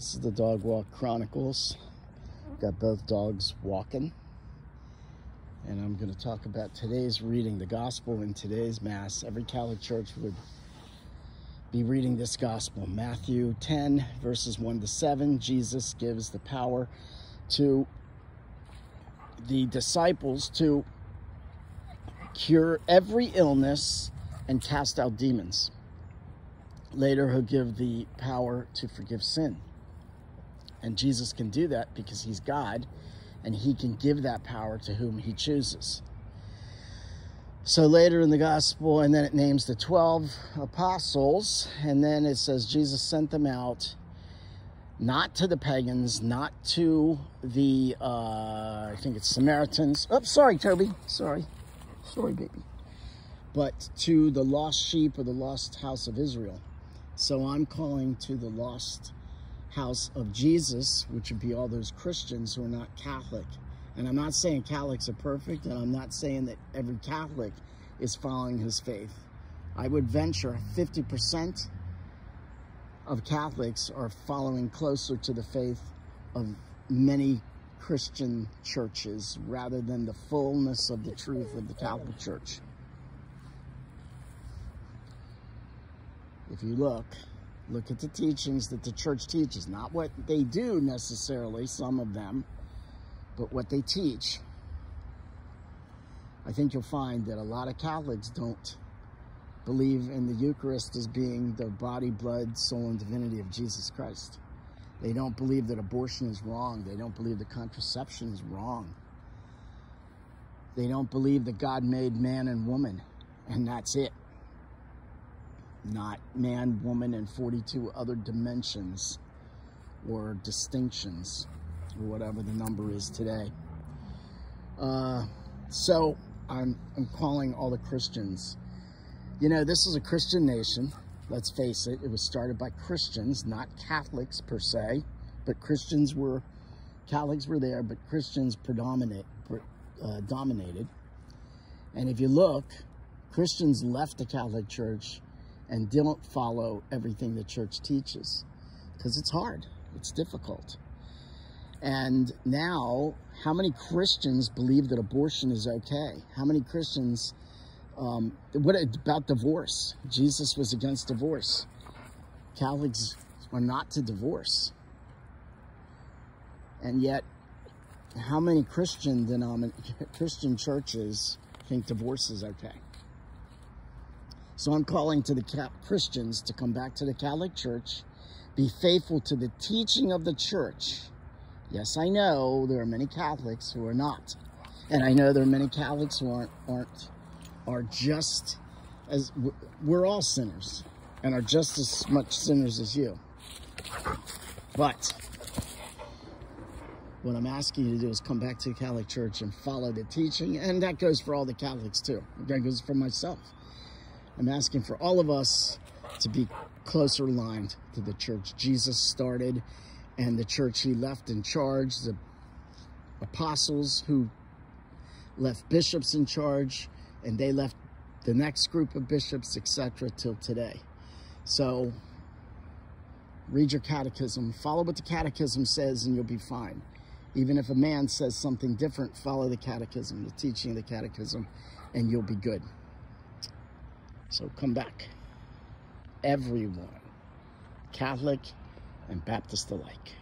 This is the Dog Walk Chronicles. Got both dogs walking. And I'm going to talk about today's reading, the gospel in today's Mass. Every Catholic church would be reading this gospel. Matthew 10, verses 1 to 7. Jesus gives the power to the disciples to cure every illness and cast out demons. Later, he'll give the power to forgive sin. And Jesus can do that because he's God, and he can give that power to whom he chooses. So later in the gospel, and then it names the 12 apostles, and then it says Jesus sent them out, not to the pagans, not to the, I think it's Samaritans. Oh, sorry, Toby. Sorry, baby. But to the lost sheep or the lost house of Israel. So I'm calling to the lost house of Jesus, which would be all those Christians who are not Catholic. And I'm not saying Catholics are perfect, and I'm not saying that every Catholic is following his faith. I would venture 50% of Catholics are following closer to the faith of many Christian churches rather than the fullness of the truth of the Catholic Church. If you look at the teachings that the church teaches, not what they do necessarily, some of them, but what they teach. I think you'll find that a lot of Catholics don't believe in the Eucharist as being the body, blood, soul, and divinity of Jesus Christ. They don't believe that abortion is wrong. They don't believe that contraception is wrong. They don't believe that God made man and woman, and that's it. Not man, woman, and 42 other dimensions or distinctions, or whatever the number is today. So I'm calling all the Christians. You know, this is a Christian nation. Let's face it. It was started by Christians, not Catholics per se, but Catholics were there, but Christians dominated. And if you look, Christians left the Catholic Church and don't follow everything the church teaches because it's hard, it's difficult. And now, how many Christians believe that abortion is okay? How many Christians, what about divorce? Jesus was against divorce. Catholics are not to divorce. And yet, how many Christian churches think divorce is okay? So I'm calling to the Christians to come back to the Catholic Church, be faithful to the teaching of the church. Yes, I know there are many Catholics who are not. And I know there are many Catholics who are just as, we're all sinners and are just as much sinners as you. But what I'm asking you to do is come back to the Catholic Church and follow the teaching. And that goes for all the Catholics too. That goes for myself. I'm asking for all of us to be closer aligned to the church Jesus started and the church he left in charge, the apostles who left bishops in charge, and they left the next group of bishops, etc., till today. So read your catechism, follow what the catechism says, and you'll be fine. Even if a man says something different, follow the catechism, the teaching of the catechism, and you'll be good. So come back, everyone, Catholic and Baptist alike.